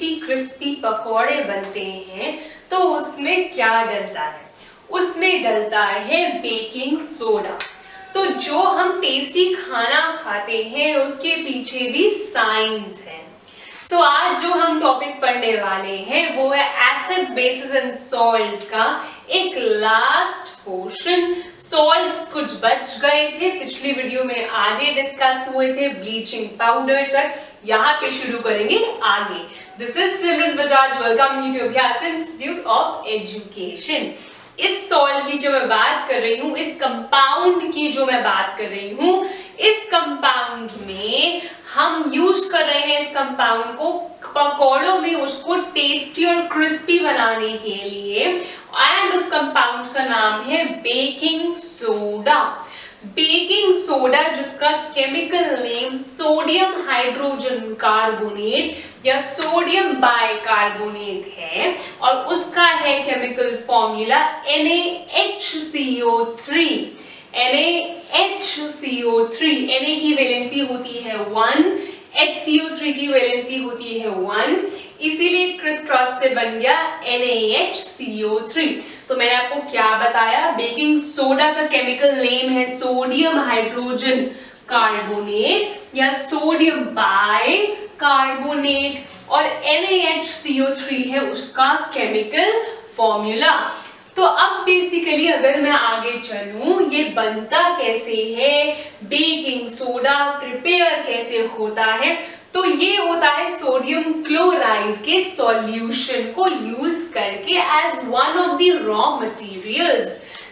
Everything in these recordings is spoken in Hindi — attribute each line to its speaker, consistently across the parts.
Speaker 1: टेस्टी क्रिस्पी पकौड़े बनते हैं तो उसमें क्या डलता है? उसमें डलता है बेकिंग सोडा। तो जो हम टेस्टी खाना खाते हैं उसके पीछे भी साइंस है। सो आज जो हम टॉपिक पढ़ने वाले हैं वो है एसिड्स, बेसिस एंड सॉल्ट्स का एक लास्ट पोर्शन। सॉल्ट्स कुछ बच गए थे, पिछली वीडियो में आगे डिस्कस हुए थे ब्लीचिंग पाउडर तक, यहाँ पे शुरू करेंगे आगे। This is Simran Bajaj, welcome to Abhyas institute of education. इस सॉल्ट की जो मैं बात कर रही हूँ, इस कंपाउंड की जो मैं बात कर रही हूँ, इस कंपाउंड में हम यूज कर रहे हैं इस कंपाउंड को पकौड़ों में उसको टेस्टी और क्रिस्पी बनाने के लिए, एंड उस कंपाउंड का नाम है बेकिंग सोडा। बेकिंग सोडा जिसका chemical name sodium hydrogen carbonate या सोडियम बाइकार्बोनेट है और उसका है chemical formula NaHCO3। NaHCO3, Na की वैलेंसी होती है 1, HCO3 की वैलेंसी होती है 1, इसीलिए क्रिस क्रॉस से बन गया NaHCO3। तो मैंने आपको क्या बताया, बेकिंग सोडा का केमिकल नेम है सोडियम हाइड्रोजन कार्बोनेट या सोडियम बाइकार्बोनेट और NaHCO3 है उसका केमिकल फॉर्मूला। तो अब बेसिकली अगर मैं आगे चलूं, ये बनता कैसे है, बेकिंग सोडा प्रिपेयर कैसे होता है, तो ये होता है सोडियम क्लोराइड के सॉल्यूशन को यूज करके as one of the raw materials.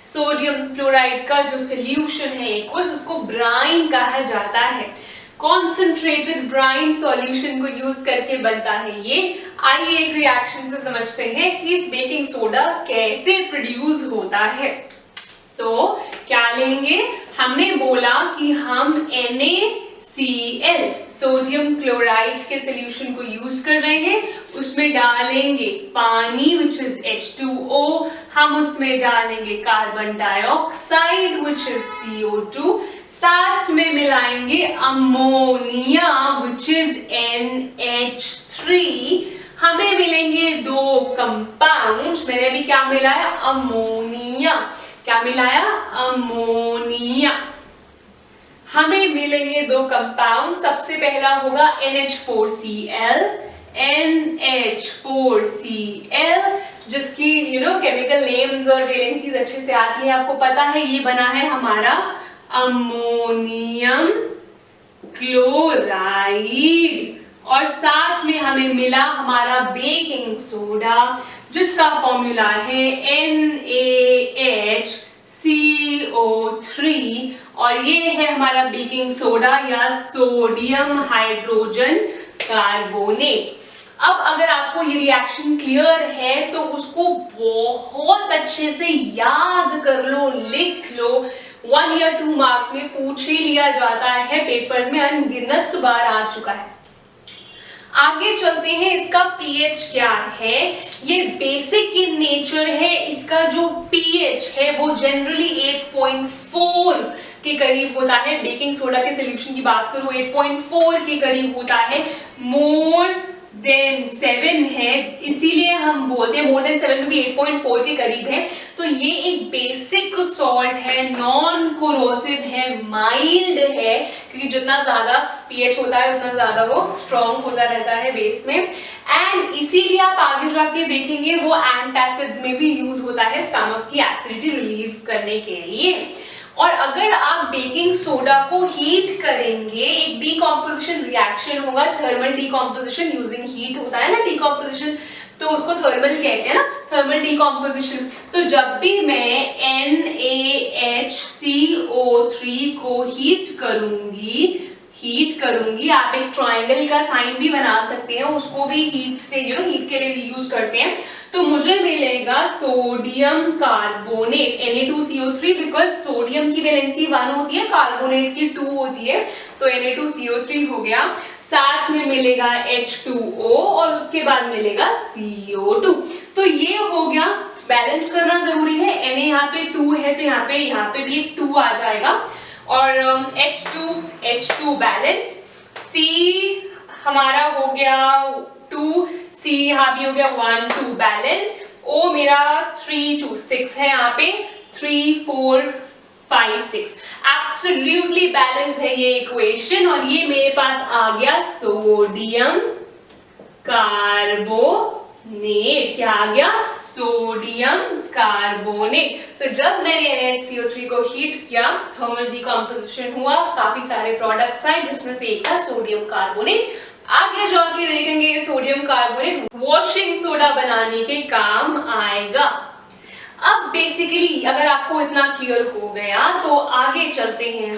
Speaker 1: Sodium chloride का जो सॉल्यूशन है उसको ब्राइन कहा जाता है। कॉन्सेंट्रेटेड ब्राइन सॉल्यूशन को यूज करके बनता है ये। आइए एक रिएक्शन से समझते हैं कि इस बेकिंग सोडा कैसे प्रोड्यूस होता है। तो क्या लेंगे, हमने बोला कि हम NaCl सोडियम क्लोराइड के सॉल्यूशन को यूज कर रहे हैं, उसमें डालेंगे पानी विच इज H2O, हम उसमें डालेंगे carbon dioxide which is CO2, साथ में मिलाएंगे अमोनिया विच इज NH3। हमें मिलेंगे दो कंपाउंड्स, मैंने अभी क्या मिलाया, अमोनिया। क्या मिलाया, अमोनिया। हमें मिलेंगे दो कंपाउंड, सबसे पहला होगा NH4Cl, NH4Cl जिसकी केमिकल नेम्स और वैलेंसीज अच्छे से आती है, आपको पता है ये बना है हमारा अमोनियम क्लोराइड, और साथ में हमें मिला हमारा बेकिंग सोडा जिसका फॉर्मूला है NaHCO3, और ये है हमारा बेकिंग सोडा या सोडियम हाइड्रोजन कार्बोनेट। अब अगर आपको ये रिएक्शन क्लियर है तो उसको बहुत अच्छे से याद कर लो, लिख लो। 1 या 2 मार्क में पूछ ही लिया जाता है, पेपर्स में अनगिनत बार आ चुका है। आगे चलते हैं, इसका pH क्या है। ये बेसिक इन नेचर है, इसका जो pH है वो जनरली 8.4 के करीब होता है। बेकिंग सोडा के सॉल्यूशन की बात करूं 8.4 के करीब होता है, मोर देन 7 है, इसीलिए हम बोलते हैं मोर देन 7 में भी 8.4 के करीब है। तो ये एक बेसिक सॉल्ट है, नॉन कोरोसिव है, माइल्ड है, क्योंकि जितना ज्यादा pH होता है उतना ज्यादा वो स्ट्रॉन्ग होता रहता है बेस में, एंड इसीलिए आप आगे जाके देखेंगे वो एंटासिड्स में भी यूज होता है स्टमक की एसिडिटी रिलीव करने के लिए। और अगर आप बेकिंग सोडा को हीट करेंगे, एक डीकॉम्पोजिशन रिएक्शन होगा, थर्मल डीकॉम्पोजिशन यूजिंग हीट होता है ना डीकॉम्पोजिशन, तो उसको थर्मल कहते हैं ना, थर्मल डीकॉम्पोजिशन। तो जब भी मैं NaHCO3 को हीट करूंगी, आप एक ट्रायंगल का साइन भी बना सकते हैं, उसको भी हीट से हीट के लिए यूज करते हैं, तो मुझे मिलेगा sodium carbonate Na2CO3, because sodium की वैलेंसी 1 होती है, कार्बोनेट की 2 होती है, तो Na2CO3 हो गया, साथ में मिलेगा H2O और उसके बाद मिलेगा CO2। तो ये हो गया, बैलेंस करना जरूरी है, Na यहाँ पे 2 है तो यहाँ पे भी एक 2 आ जाएगा, और H2 बैलेंस, C हमारा हो गया 2, C यहाँ भी हो गया 1 2 बैलेंस, O मेरा 3 2 6 है यहाँ पे, 3 4 5 6 एब्सोल्युटली बैलेंस्ड है ये इक्वेशन। और ये मेरे पास आ गया सोडियम कार्बोनेट। क्या आ गया? Sodium carbonate. तो जब मैंने NaCO3 को हीट किया, थर्मल डिकम्पोजिशन हुआ, काफी सारे प्रोडक्ट्स आए जिसमें से एक था सोडियम कार्बोनेट। आगे जाके देखेंगे ये सोडियम कार्बोनेट वॉशिंग सोडा बनाने के काम आएगा। अब बेसिकली अगर आपको इतना क्लियर हो गया तो आगे चलते हैं।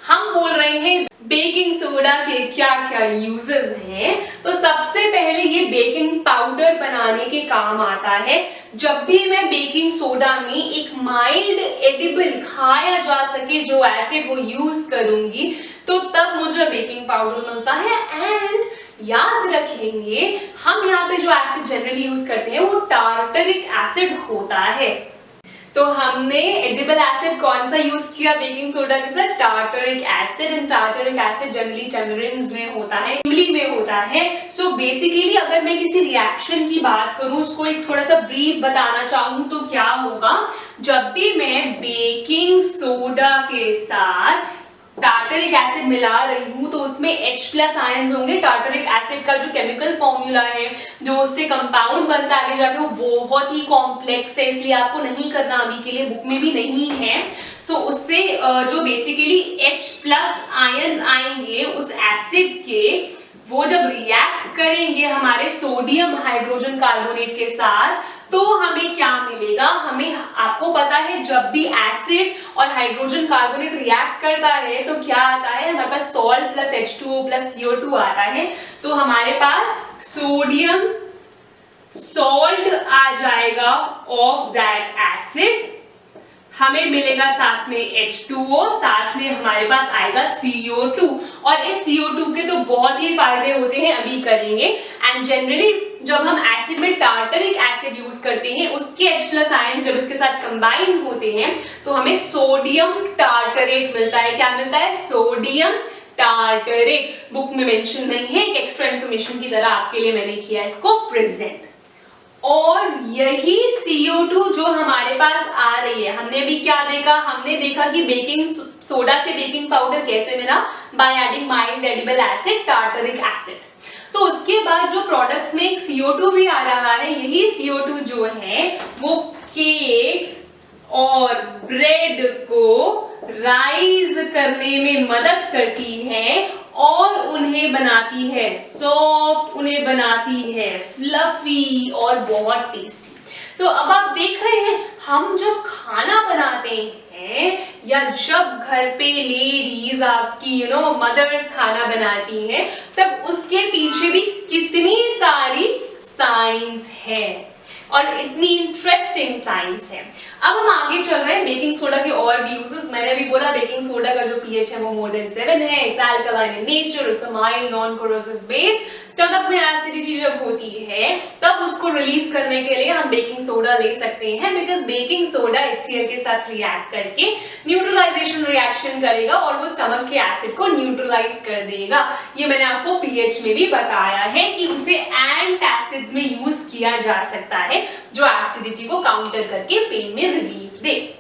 Speaker 1: हम बोल रहे हैं बेकिंग सोडा के क्या क्या यूजेस हैं। तो सबसे पहले ये बेकिंग पाउडर बनाने के काम आता है। जब भी मैं बेकिंग सोडा में एक माइल्ड एडिबल खाया जा सके जो एसिड वो यूज करूंगी, तो तब मुझे बेकिंग पाउडर मिलता है। एंड याद रखेंगे, हम यहाँ पे जो एसिड जनरली यूज करते हैं वो टार्टरिक एसिड होता है। तो हमने एडिबल एसिड कौन सा यूज किया बेकिंग सोडा के साथ? Tartaric acid. And tartaric acid generally tamarinds में होता है, इमली में होता है। सो बेसिकली अगर मैं किसी रिएक्शन की बात करूं, उसको एक थोड़ा सा ब्रीफ बताना चाहूं तो क्या होगा, जब भी मैं बेकिंग सोडा के साथ टार्टरिक एसिड मिला रही हूं तो उसमें H+ आयंस होंगे। टार्टरिक एसिड का जो केमिकल फॉर्मूला है, जो उससे कंपाउंड बनता है आगे जाके, वो बहुत ही कॉम्प्लेक्स है, इसलिए आपको नहीं करना अभी के लिए, बुक में भी नहीं है। सो उससे जो बेसिकली H+ आयंस आएंगे उस एसिड के, वो जब रिएक्ट करेंगे हमारे सोडियम हाइड्रोजन कार्बोनेट के साथ, तो हमें क्या मिलेगा? हमें, आपको पता है जब भी एसिड और हाइड्रोजन कार्बोनेट रिएक्ट करता है तो क्या आता है? हमारे पास salt plus H2O plus CO2 आता है। तो हमारे पास सोडियम सॉल्ट आ जाएगा ऑफ दैट एसिड, हमें मिलेगा साथ में H2O, साथ में हमारे पास आएगा CO2। और इस CO2 के तो बहुत ही फायदे होते हैं, अभी करेंगे। एंड जनरली जब हम एसिड में टार्टरिक एसिड यूज करते हैं, उसके H+ आयंस जब इसके साथ कंबाइन होते हैं तो हमें सोडियम टार्टरेट मिलता है। क्या मिलता है? Sodium tartrate. बुक में मेंशन नहीं है, एक एक्स्ट्रा इंफॉर्मेशन की तरह आपके लिए मैंने किया इसको प्रेजेंट। और यही CO2 जो हमारे पास आ रही है, हमने अभी क्या देखा? हमने देखा कि बेकिंग सोडा से बेकिंग पाउडर कैसे बना? By adding mild edible acid tartaric acid. तो उसके बाद जो प्रोडक्ट्स में एक CO2 भी आ रहा है, यही CO2 जो है वो केक्स और ब्रेड को राइज करने में मदद करती है और उन्हें बनाती है सॉफ्ट, उन्हें बनाती है फ्लफी और बहुत टेस्टी। तो अब आप देख रहे हैं, हम जब खाना बनाते हैं या जब घर पे लेडीज आपकी मदर्स खाना बनाती हैं, तब उसके पीछे भी कितनी सारी साइंस है और इतनी इंटरेस्टिंग साइंस है। अब हम आगे चल रहे हैं बेकिंग सोडा के और भी यूजेस। मैंने भी बोला बेकिंग सोडा का जो pH है वो मोर देन 7 है। It's alkaline in nature, it's a mild non corrosive base. Stomach में एसिडिटी जब होती है तब उसको रिलीव करने के लिए हम बेकिंग सोडा ले सकते हैं, बिकॉज बेकिंग सोडा HCl के साथ रिएक्ट करके न्यूट्रलाइजेशन रिएक्शन करेगा और वो स्टमक के एसिड को न्यूट्रलाइज कर देगा। ये मैंने आपको pH में भी बताया है कि उसे एंटासिड्स में यूज किया जा सकता है जो एसिडिटी को काउंटर करके पेन में रिलीफ दे।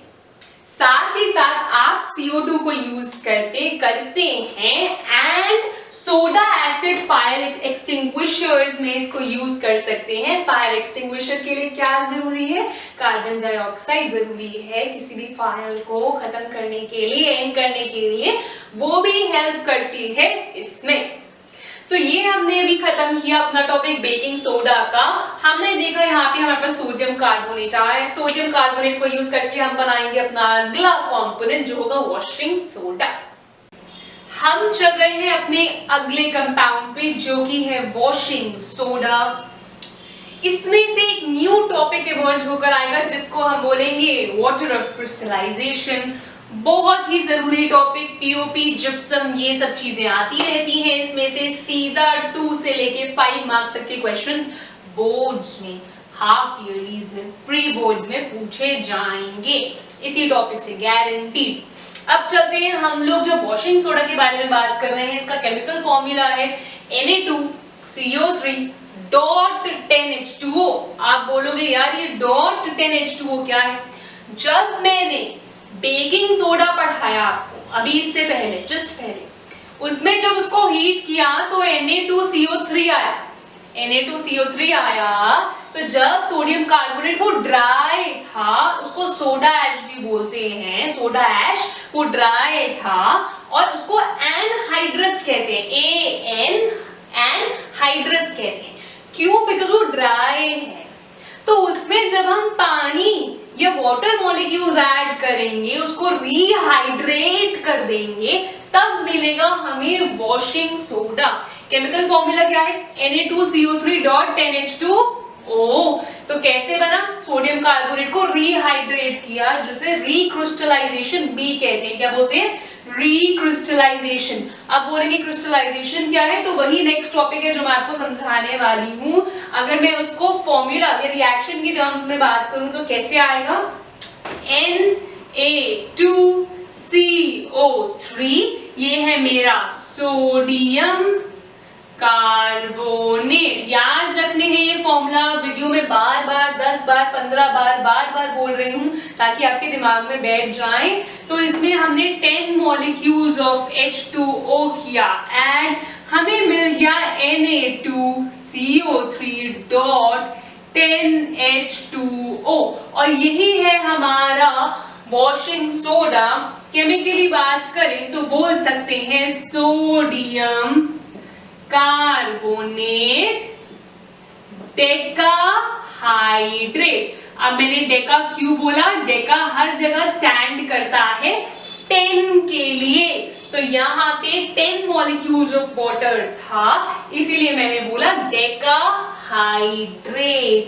Speaker 1: साथ ही साथ आप CO2 को यूज करते हैं and soda acid fire extinguishers में इसको यूज कर सकते हैं। फायर एक्सटिंग्विशर के लिए क्या जरूरी है? कार्बन डाइऑक्साइड जरूरी है किसी भी फायर को खत्म करने के लिए, एंड करने के लिए, वो भी हेल्प करती है इसमें। तो ये हमने अभी खत्म किया अपना टॉपिक बेकिंग सोडा का। हमने देखा यहाँ पे हमारे पास सोडियम कार्बोनेट आया है। सोडियम कार्बोनेट को यूज करके हम बनाएंगे अपना अगला कंपोनेंट जो होगा वॉशिंग सोडा। हम चल रहे हैं अपने अगले कंपाउंड पे जो कि है वॉशिंग सोडा। इसमें से एक न्यू टॉपिक इमर्ज होकर आएगा जिसको हम बोलेंगे वाटर ऑफ क्रिस्टलाइजेशन। बहुत ही जरूरी टॉपिक, पीओपी, जिप्सम, ये सब चीजें आती रहती हैं। इसमें से सीधा 2 से लेके 5 मार्क तक के क्वेश्चंस बोर्ड्स में, हाफ ईयरलीज में, प्री बोर्ड्स में पूछे जाएंगे इसी टॉपिक से, गारंटीड। अब चलते हैं, हम लोग जब वॉशिंग सोडा के बारे में बात कर रहे हैं, इसका केमिकल फॉर्मूला है Na2CO3 डॉट 10H2O। आप बोलोगे यार ये डॉट 10H2O क्या है? जब मैंने बेकिंग सोडा पढ़ाया आपको अभी इससे पहले, जस्ट पहले, उसमें जब उसको हीट किया तो Na2CO3 आया। Na2CO3 आया तो जब सोडियम कार्बोनेट वो ड्राई था, उसको सोडा ऐश भी बोलते हैं, सोडा ऐश, वो ड्राई था और उसको एनहाइड्रस कहते हैं, एनहाइड्रस कहते हैं। क्यों? बिकॉज वो ड्राई है। तो उसमें जब हम पानी या वाटर मॉलिक्यूल्स ऐड करेंगे, उसको रिहाइड्रेट कर देंगे, तब मिलेगा हमें वॉशिंग सोडा। केमिकल फॉर्मूला क्या है? Na2CO3.10H2O। तो कैसे बना? सोडियम कार्बोनेट को रिहाइड्रेट किया, जिसे रिक्रिस्टलाइजेशन भी कहते हैं। क्या बोलते हैं? रिक्रिस्टलाइजेशन। अब बोलेंगे क्रिस्टलाइजेशन क्या है, तो वही नेक्स्ट टॉपिक है जो मैं आपको समझाने वाली हूं। अगर मैं उसको फॉर्मूला या रिएक्शन की टर्म्स में बात करूं तो कैसे आएगा? Na2CO3, ये है मेरा सोडियम कार्बोनेट। याद रखने हैं ये फॉर्मूला, वीडियो में बार बार 10 बार 15 बार बोल रही हूं ताकि आपके दिमाग में बैठ जाए। तो इसमें हमने 10 मॉलिक्यूल्स ऑफ H2O किया एंड हमें मिल गया Na2CO3.10H2O और यही है हमारा वॉशिंग सोडा। केमिकली बात करें तो बोल सकते हैं सोडियम कार्बोनेट डेकाहाइड्रेट। अब मैंने डेका क्यों बोला? डेका हर जगह स्टैंड करता है 10 के लिए, तो यहाँ पे 10 मॉलिक्यूल्स ऑफ वाटर था, इसीलिए मैंने बोला डेकाहाइड्रेट।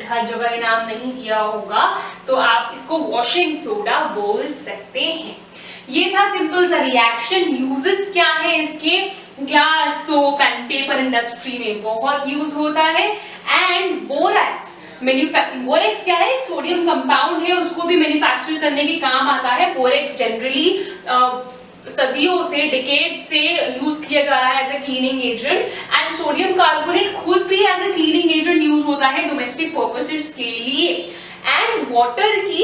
Speaker 1: हर जगह ये नाम नहीं दिया होगा, तो आप इसको वॉशिंग सोडा बोल सकते हैं। ये था सिंपल सा रिएक्शन। यूजेस क्या है इसके? Glass, soap and paper industry में बहुत यूज होता है। एंड बोरेक्स, बोरेक्स क्या है? एक सोडियम कंपाउंड है, उसको भी मैन्युफैक्चर करने के काम आता है। बोरेक्स जनरली सदियों से, डिकेड से यूज किया जा रहा है as a cleaning agent. And sodium carbonate खुद भी as a cleaning agent use होता है डोमेस्टिक पर्पसेस के लिए। एंड वाटर की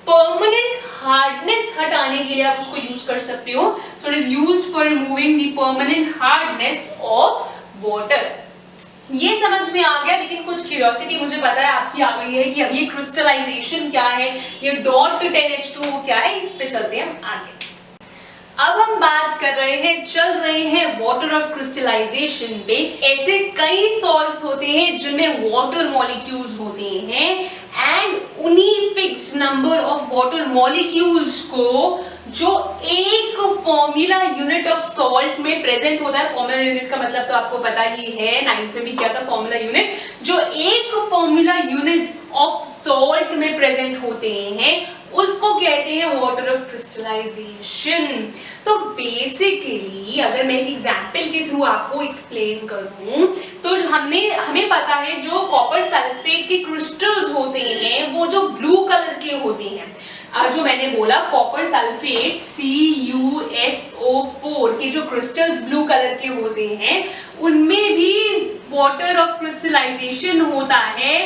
Speaker 1: परमानेंट हार्डनेस हटाने के लिए आप उसको यूज कर सकते हो। So it is used for removing the permanent hardness of water. ये समझ में आ गया, लेकिन कुछ क्यूरियोसिटी मुझे पता है आपकी आ गई है कि अब ये क्रिस्टलाइजेशन क्या है, ये डॉट 10H2O क्या है। इस पे चलते हैं आगे। अब हम बात कर रहे हैं, चल रहे हैं वाटर ऑफ क्रिस्टलाइजेशन पे। ऐसे कई सॉल्ट्स होते हैं जिनमें वाटर मॉलिक्यूल्स होते हैं एंड उन्हीं fixed number of water molecules को जो एक फॉर्मूला यूनिट ऑफ सॉल्ट में प्रेजेंट होता है। फॉर्मूला यूनिट का मतलब तो आपको पता ही है, 9th में भी क्या था फॉर्मूला यूनिट। जो एक फॉर्मूला यूनिट ऑफ सॉल्ट में प्रेजेंट होते हैं उसको कहते हैं वाटर ऑफ क्रिस्टलाइजेशन। तो बेसिकली अगर मैं एक एग्जांपल के थ्रू आपको एक्सप्लेन करूं तो हमें पता है जो कॉपर सल्फेट के क्रिस्टल्स होते हैं वो जो ब्लू कलर के होते हैं, जो मैंने बोला कॉपर सल्फेट CuSO4 के जो क्रिस्टल्स ब्लू कलर के होते हैं उनमें भी वाटर ऑफ क्रिस्टलाइजेशन होता है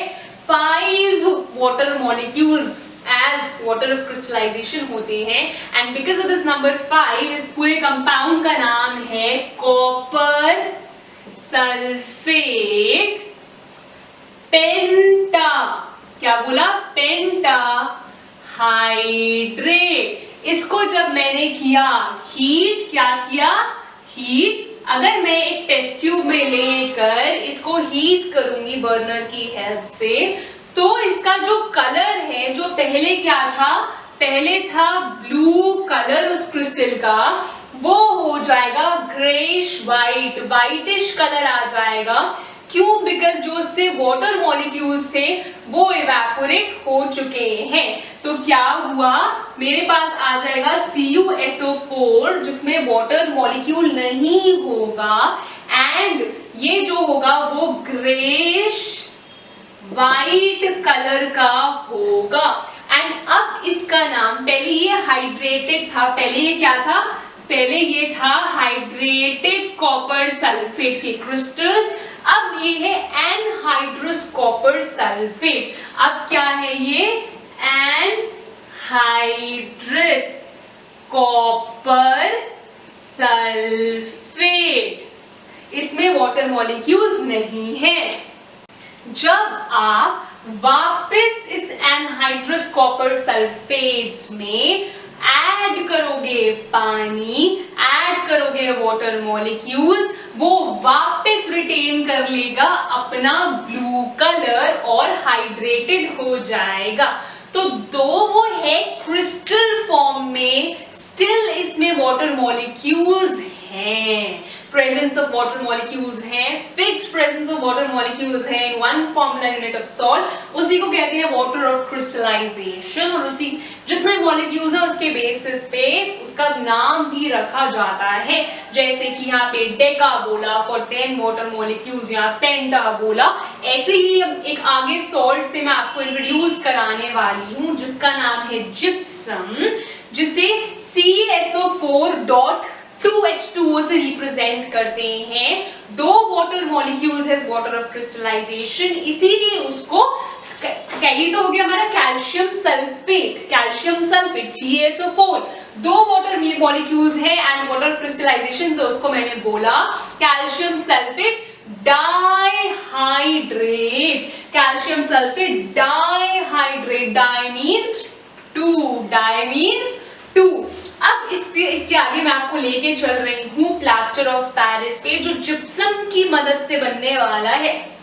Speaker 1: 5 water molecules as water of crystallization होते हैं। and because of this number 5 इस पूरे कंपाउंड का नाम है कॉपर सल्फेट पेंटा। क्या बोला? पेंटा हाइड्रेट। इसको जब मैंने किया हीट, क्या किया? हीट। अगर मैं एक टेस्ट ट्यूब में लेकर इसको हीट करूंगी बर्नर की हेल्प से, तो इसका जो कलर है, जो पहले क्या था? पहले था ब्लू कलर उस क्रिस्टल का, वो हो जाएगा ग्रेश वाइट, वाइटिश कलर आ जाएगा। क्यों? बिकॉज जो उससे वाटर मॉलिक्यूल्स थे वो इवेपोरेट हो चुके हैं। तो क्या हुआ? मेरे पास आ जाएगा CuSO4 जिसमें वाटर मॉलिक्यूल नहीं होगा एंड ये जो होगा वो ग्रेश वाइट कलर का होगा। एंड अब इसका नाम, पहले ये हाइड्रेटेड था, पहले ये क्या था? पहले ये था हाइड्रेटेड कॉपर सल्फेट के क्रिस्टल्स। अब ये है एनहाइड्रस कॉपर सल्फेट। अब क्या है ये? Anhydrous copper sulphate. इसमें वाटर मॉलिक्यूल्स नहीं है। जब आप वापस इस एनहाइड्रस कॉपर सल्फेट में ऐड करोगे पानी, ऐड करोगे वाटर मॉलिक्यूल्स, वो वापस रिटेन कर लेगा अपना ब्लू कलर और हाइड्रेटेड हो जाएगा। तो दो वो है क्रिस्टल फॉर्म में, स्टिल इसमें वाटर मॉलिक्यूल्स हैं, प्रेजेंस ऑफ वाटर मॉलिक्यूल्स हैं, fixed presence of water molecules हैं in one formula unit of salt. उसी को कहते हैं वाटर ऑफ क्रिस्टलाइजेशन, और उसी जितने मॉलिक्यूल्स हैं उसके बेसिस पे उसका नाम भी रखा जाता है। जैसे कि यहाँ पे डेका बोला फॉर 10 वाटर मॉलिक्यूल्स, या पेंटा बोला। ऐसे ही एक आगे सॉल्ट से मैं आपको इंट्रोड्यूस कराने वाली हूँ जिसका नाम है जिप्सम, जिसे CaSO4.2H2O से रिप्रेजेंट करते हैं। दो वाटर मॉलिक्यूल्स है वाटर ऑफ क्रिस्टलाइजेशन, इसीलिए उसको ये तो हो गया हमारा calcium sulphate, calcium sulphate CaSO4। दो वाटर मॉलिक्यूल्स है एंड वाटर ऑफ क्रिस्टलाइजेशन, तो उसको मैंने बोला calcium sulphate dihydrate, calcium sulphate dihydrate. Di means two, di means two. अब इसके आगे मैं आपको लेके चल रही हूँ प्लास्टर ऑफ पेरिस पे, जो जिप्सम की मदद से बनने वाला है।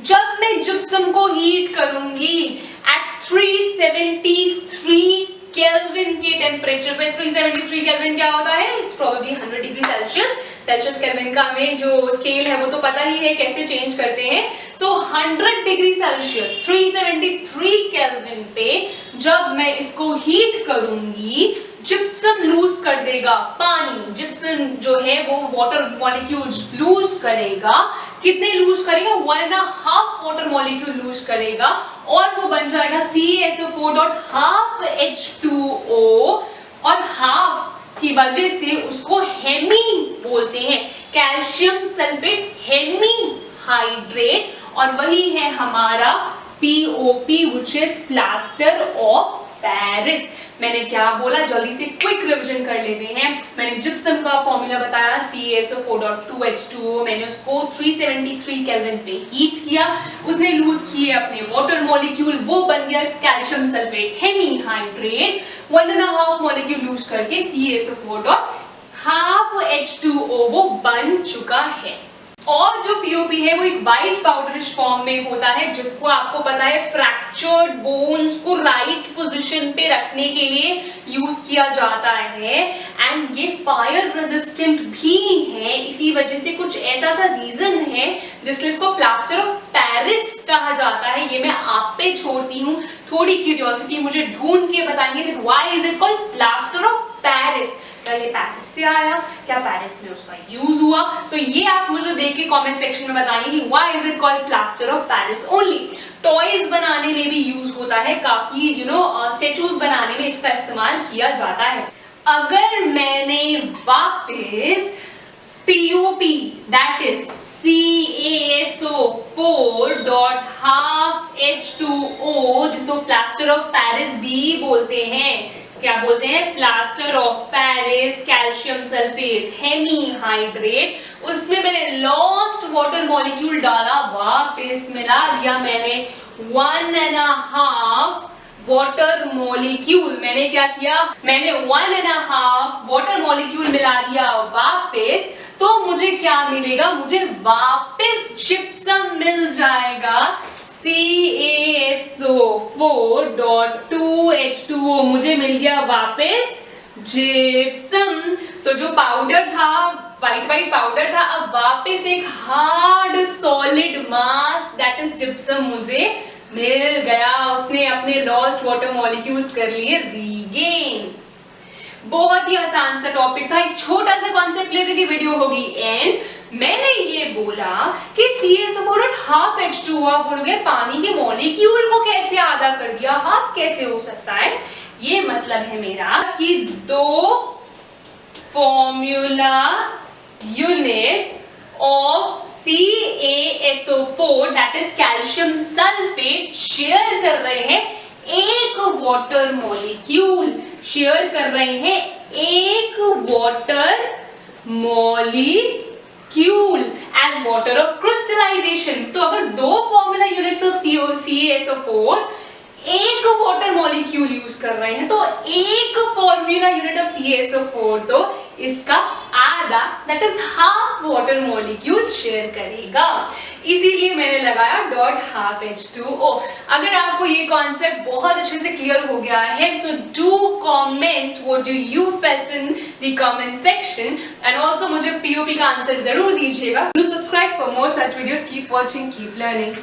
Speaker 1: जब मैं जिप्सम को हीट करूंगी एट 373 केल्विन के टेम्परेचर पे, 373 केल्विन क्या होता है? It's probably 100 degree Celsius. Celsius kelvin का हमें जो स्केल है वो तो पता ही है कैसे चेंज करते हैं। सो 100 डिग्री सेल्सियस 373 केल्विन पे जब मैं इसको हीट करूंगी, जिप्सम लूज कर देगा पानी। जिप्सम जो है वो वाटर मॉलिक्यूल्स लूज करेगा। कितने लूज करेगा? 1.5 वाटर मॉलिक्यूल लूज करेगा और वो बन जाएगा CaSO4.5H2O, और हाफ की वजह से उसको हेमी बोलते हैं, कैल्शियम सल्फेट हेमीहाइड्रेट, और वही है हमारा POP which is plaster of Paris। मैंने क्या बोला, जल्दी से क्विक रिवीजन कर लेते हैं। मैंने जिप्सम का फॉर्मूला बताया CaSO4.2H2O, मैंने उसको 373 केल्विन पे हीट किया, उसने लूज किए अपने वाटर मॉलिक्यूल, वो बन गया calcium sulphate hemihydrate. 1.5 molecule lose करके CaSO4.5H2O वो बन चुका है। और जो POP है वो एक वाइट पाउडरिश फॉर्म में होता है, जिसको आपको पता है फ्रैक्चर्ड बोन्स को राइट पोजीशन पे रखने के लिए यूज किया जाता है। एंड ये फायर रेजिस्टेंट भी है, इसी वजह से कुछ ऐसा सा रीजन है जिसलिए इसको प्लास्टर ऑफ पेरिस कहा जाता है। ये मैं आप पे छोड़ती हूँ, थोड़ी क्यूरियोसिटी मुझे ढूंढ के बताएंगे कि why is it called plaster of Paris. ये पेरिस से आया, क्या पेरिस में उसका यूज हुआ? तो ये आप मुझे देख के कमेंट सेक्शन में बताएंगे कि why is it called plaster of Paris only. Toys बनाने में भी यूज होता है, काफी स्टेचूज बनाने में इसका इस्तेमाल किया जाता है। अगर मैंने वापस POP दैट इज CaSO4.5H2O, जिसको प्लास्टर ऑफ पेरिस भी बोलते हैं, क्या बोलते हैं? Plaster of Paris calcium sulphate hemihydrate, उसमें मैंने लॉस्ट वाटर मॉलिक्यूल डाला, वापस मिला दिया मैंने 1.5 वाटर मॉलिक्यूल। मैंने क्या किया? मैंने 1.5 वाटर मॉलिक्यूल मिला दिया वापस, तो मुझे क्या मिलेगा? मुझे वापस जिप्सम मिल जाएगा CaSO4.2H2O, मुझे मिल गया वापस जिप्सम। तो जो पाउडर था, वाइट पाउडर था, अब वापस एक hard solid mass that is gypsum मुझे मिल गया। उसने अपने लॉस्ट वाटर मॉलिक्यूल्स कर लिए रीगेन। बहुत ही आसान सा टॉपिक था, एक छोटा सा कॉन्सेप्ट लेकर की वीडियो होगी। एंड मैंने ये बोला कि CaSO4.5H2O, आप बोलोगे पानी के मॉलिक्यूल को कैसे आधा कर दिया, हाफ कैसे हो सकता है? ये मतलब है मेरा कि दो formula units of CaSO4 that is calcium sulphate share कर रहे हैं एक वाटर मॉलिक्यूल, शेयर कर रहे हैं एक water molecule as water of crystallisation. तो अगर दो फॉर्मूला यूनिट्स ऑफ CaSO4 एक वाटर मॉलिक्यूल यूज कर रहे हैं तो एक फॉर्मूला यूनिट ऑफ CaSO4 तो इसका आधा that is half water molecule share करेगा, इसीलिए मैंने लगाया .12H2O। अगर आपको ये कॉन्सेप्ट बहुत अच्छे से क्लियर हो गया है so do comment what do you felt in the comment section and also मुझे POP का आंसर जरूर दीजिएगा। Do subscribe for more such videos, keep watching, keep learning.